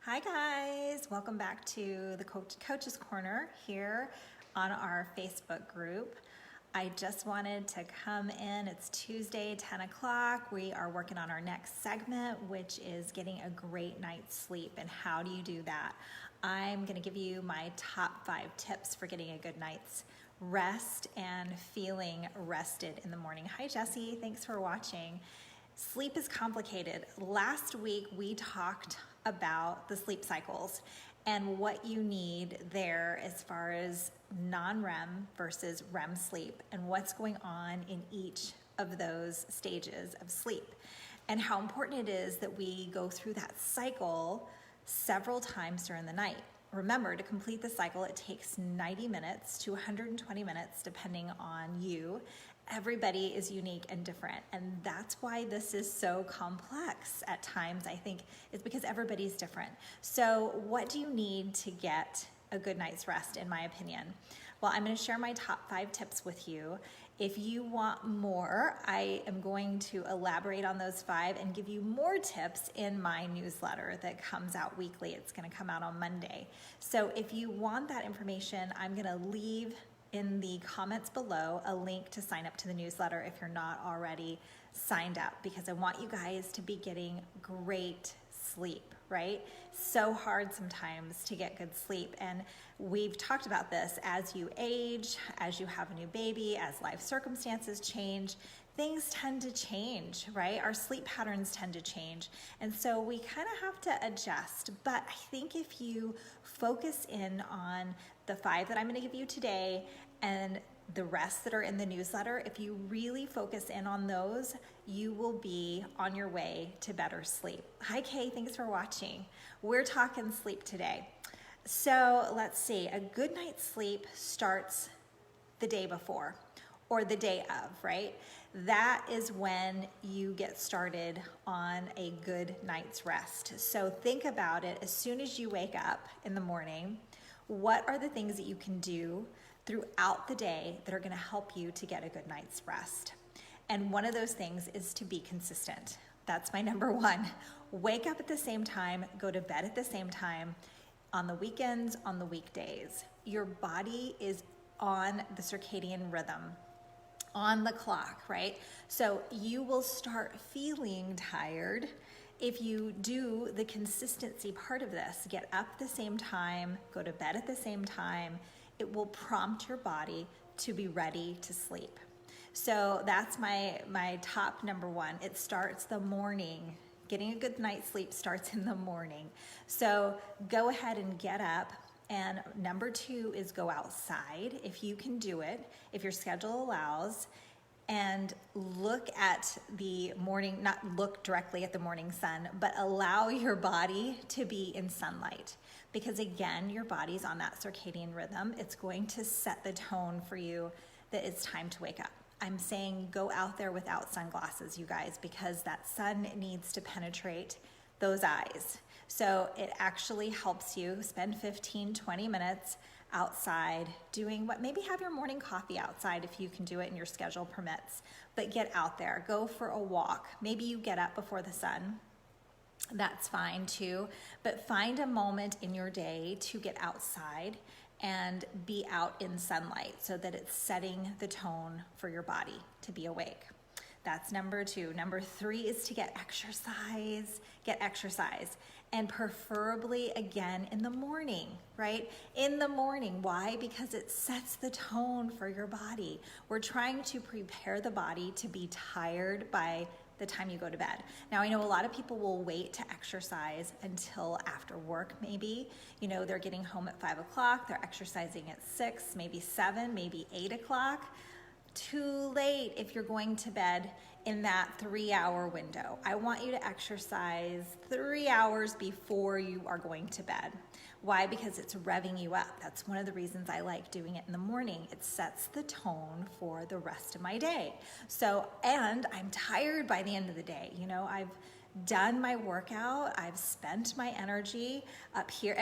Hi guys, welcome back to the Coach's Corner here on our Facebook group. I just wanted to come in. It's Tuesday, 10 o'clock. We are working on our next segment, which is getting a great night's sleep. And how do you do that? I'm going to give you my top 5 tips for getting a good night's rest and feeling rested in the morning. Hi Jesse, thanks for watching. Sleep is complicated. Last week we talked about the sleep cycles and what you need there as far as non-REM versus REM sleep and what's going on in each of those stages of sleep and how important it is that we go through that cycle several times during the night. Remember, to complete the cycle, it takes 90 minutes to 120 minutes depending on you. Everybody is unique and different, and that's why this is so complex at times, I think, is because everybody's different. So what do you need to get a good night's rest, in my opinion? Well, I'm going to share my top 5 tips with you. If you want more, I am going to elaborate on those 5 and give you more tips in my newsletter that comes out weekly. It's going to come out on Monday. So if you want that information, I'm going to leave in the comments below a link to sign up to the newsletter if you're not already signed up, because I want you guys to be getting great sleep, right? So hard sometimes to get good sleep, and we've talked about this. As you age, as you have a new baby, as life circumstances change, things tend to change, right? Our sleep patterns tend to change, and so we kind of have to adjust. But I think if you focus in on the 5 that I'm going to give you today and the rest that are in the newsletter, if you really focus in on those, you will be on your way to better sleep. Hi Kay, thanks for watching. We're talking sleep today. So let's see, a good night's sleep starts the day before or the day of, right? That is when you get started on a good night's rest. So think about it as soon as you wake up in the morning. What are the things that you can do throughout the day that are going to help you to get a good night's rest? And one of those things is to be consistent. That's my number 1. Wake up at the same time, go to bed at the same time, on the weekends, on the weekdays. Your body is on the circadian rhythm, on the clock, right? So you will start feeling tired if you do the consistency part of this. Get up at the same time, go to bed at the same time. It will prompt your body to be ready to sleep. So that's my top number 1. It starts the morning. Getting a good night's sleep starts in the morning. So go ahead and get up. And number 2 is go outside if you can do it, if your schedule allows, and look at the morning, not look directly at the morning sun, but allow your body to be in sunlight. Because again, your body's on that circadian rhythm. It's going to set the tone for you that it's time to wake up. I'm saying go out there without sunglasses, you guys, because that sun needs to penetrate those eyes. So it actually helps you spend 15, 20 minutes outside doing what, maybe have your morning coffee outside if you can do it and your schedule permits, but get out there, go for a walk. Maybe you get up before the sun. That's fine too, but find a moment in your day to get outside and be out in sunlight so that it's setting the tone for your body to be awake. That's number 2. Number 3 is to get exercise. Get exercise. And preferably, again, in the morning, right? In the morning. Why? Because it sets the tone for your body. We're trying to prepare the body to be tired by the time you go to bed. Now, I know a lot of people will wait to exercise until after work, maybe. You know, they're getting home at 5 o'clock, they're exercising at 6, maybe 7, maybe 8 o'clock. Too late if you're going to bed in that 3-hour window. I want you to exercise 3 hours before you are going to bed. Why? Because it's revving you up. That's one of the reasons I like doing it in the morning. It sets the tone for the rest of my day. So, and I'm tired by the end of the day. You know, I've done my workout, I've spent my energy up here,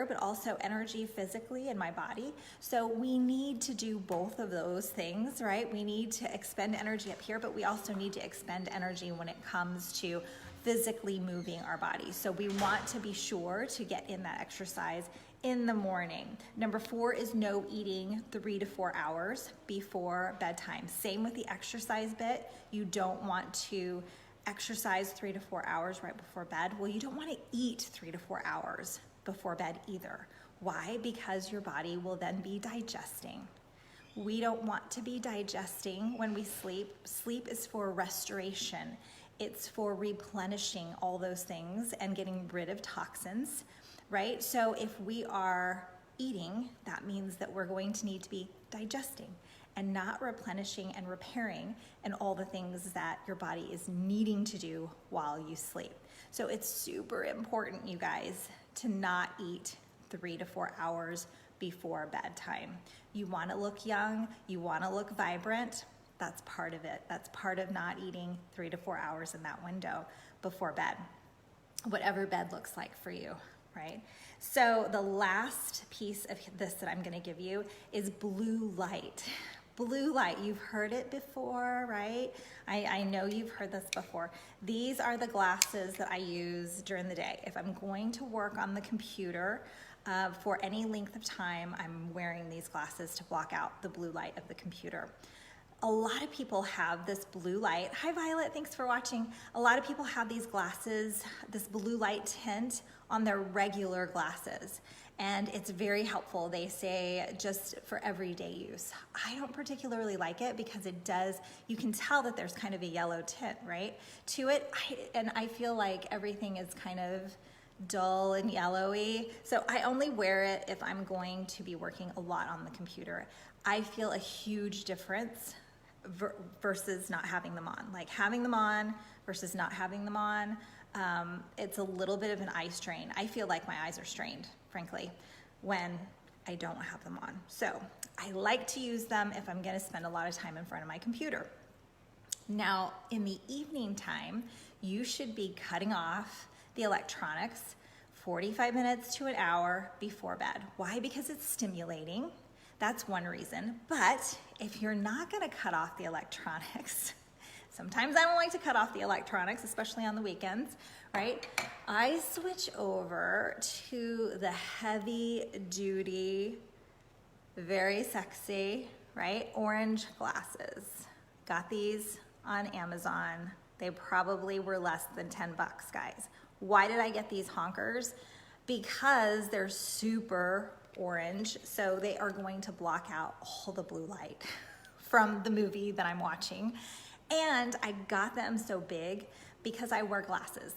but also energy physically in my body. So we need to do both of those things, right? We need to expend energy up here, but we also need to expend energy when it comes to physically moving our bodies. So we want to be sure to get in that exercise in the morning. Number 4 is no eating 3 to 4 hours before bedtime. Same with the exercise bit. You don't want to exercise 3 to 4 hours right before bed. Well, you don't want to eat 3 to 4 hours before bed either. Why? Because your body will then be digesting. We don't want to be digesting when we sleep. Sleep is for restoration. It's for replenishing all those things and getting rid of toxins, right? So if we are eating, that means that we're going to need to be digesting and not replenishing and repairing and all the things that your body is needing to do while you sleep. So it's super important, you guys, to not eat 3 to 4 hours before bedtime. You want to look young, you want to look vibrant. That's part of it. That's part of not eating 3 to 4 hours in that window before bed, whatever bed looks like for you, right? So the last piece of this that I'm going to give you is blue light. Blue light, you've heard it before, right? I know you've heard this before. These are the glasses that I use during the day. If I'm going to work on the computer for any length of time, I'm wearing these glasses to block out the blue light of the computer. A lot of people have this blue light. Hi Violet, thanks for watching. A lot of people have these glasses, this blue light tint on their regular glasses. And it's very helpful. They say just for everyday use. I don't particularly like it because it does, you can tell that there's kind of a yellow tint, right, to it. And I feel like everything is kind of dull and yellowy. So I only wear it if I'm going to be working a lot on the computer. I feel a huge difference versus not having them on. Like having them on versus not having them on, it's a little bit of an eye strain. I feel like my eyes are strained, frankly, when I don't have them on. So I like to use them if I'm gonna spend a lot of time in front of my computer. Now, in the evening time, you should be cutting off the electronics 45 minutes to an hour before bed. Why? Because it's stimulating. That's one reason. But if you're not gonna cut off the electronics, sometimes I don't like to cut off the electronics, especially on the weekends, right? I switch over to the heavy duty, very sexy, right? Orange glasses. Got these on Amazon. They probably were less than 10 bucks, guys. Why did I get these honkers? Because they're super orange, so they are going to block out all the blue light from the movie that I'm watching. And I got them so big because I wear glasses.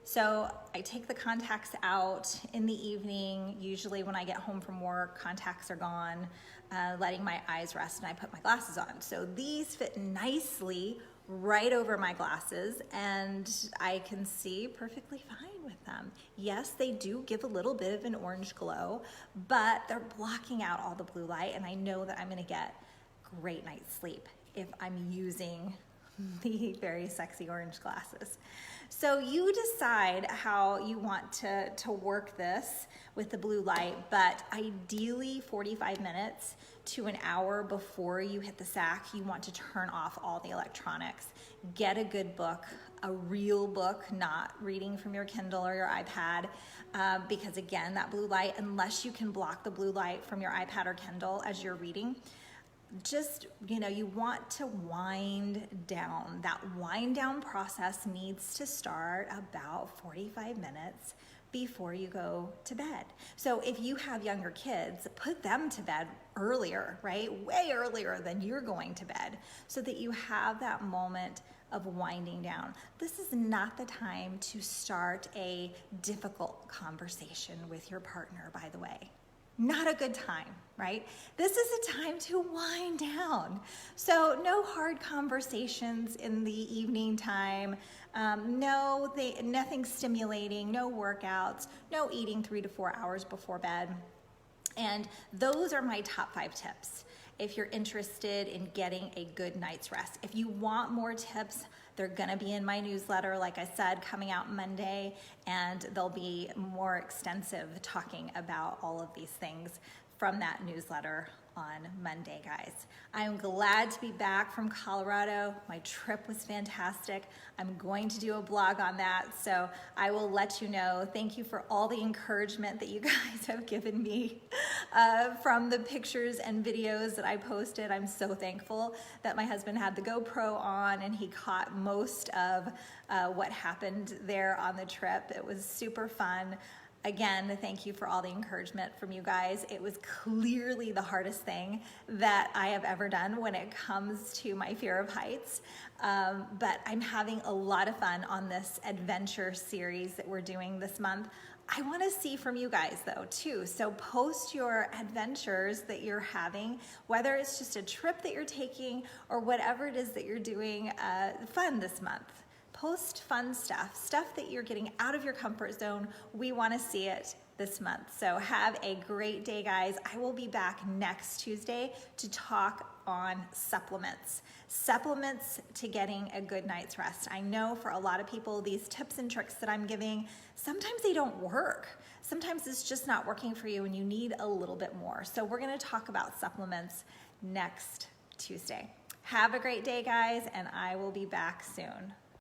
So I take the contacts out in the evening. Usually when I get home from work, contacts are gone, letting my eyes rest, and I put my glasses on. So these fit nicely right over my glasses, and I can see perfectly fine with them. Yes, they do give a little bit of an orange glow, but they're blocking out all the blue light, and I know that I'm gonna get great night's sleep if I'm using the very sexy orange glasses. So you decide how you want to work this with the blue light, but ideally 45 minutes to an hour before you hit the sack, you want to turn off all the electronics. Get a good book, a real book, not reading from your Kindle or your iPad, because again, that blue light, unless you can block the blue light from your iPad or Kindle as you're reading, just, you want to wind down. That wind down process needs to start about 45 minutes before you go to bed. So if you have younger kids, put them to bed earlier, right? Way earlier than you're going to bed, so that you have that moment of winding down. This is not the time to start a difficult conversation with your partner, by the way. Not a good time, right? This is a time to wind down. So no hard conversations in the evening time, nothing stimulating, no workouts, no eating 3 to 4 hours before bed. And those are my top 5 tips if you're interested in getting a good night's rest. If you want more tips, they're gonna be in my newsletter, like I said, coming out Monday, and they'll be more extensive talking about all of these things from that newsletter on Monday, guys. I'm glad to be back from Colorado. My trip was fantastic. I'm going to do a blog on that, so I will let you know. Thank you for all the encouragement that you guys have given me from the pictures and videos that I posted. I'm so thankful that my husband had the GoPro on and he caught most of what happened there on the trip. It was super fun. Again, thank you for all the encouragement from you guys. It was clearly the hardest thing that I have ever done when it comes to my fear of heights. But I'm having a lot of fun on this adventure series that we're doing this month. I want to see from you guys though too. So post your adventures that you're having, whether it's just a trip that you're taking or whatever it is that you're doing fun this month. Post fun stuff that you're getting out of your comfort zone. We want to see it this month. So have a great day, guys. I will be back next Tuesday to talk on supplements. Supplements to getting a good night's rest. I know for a lot of people, these tips and tricks that I'm giving, sometimes they don't work. Sometimes it's just not working for you and you need a little bit more. So we're going to talk about supplements next Tuesday. Have a great day, guys, and I will be back soon.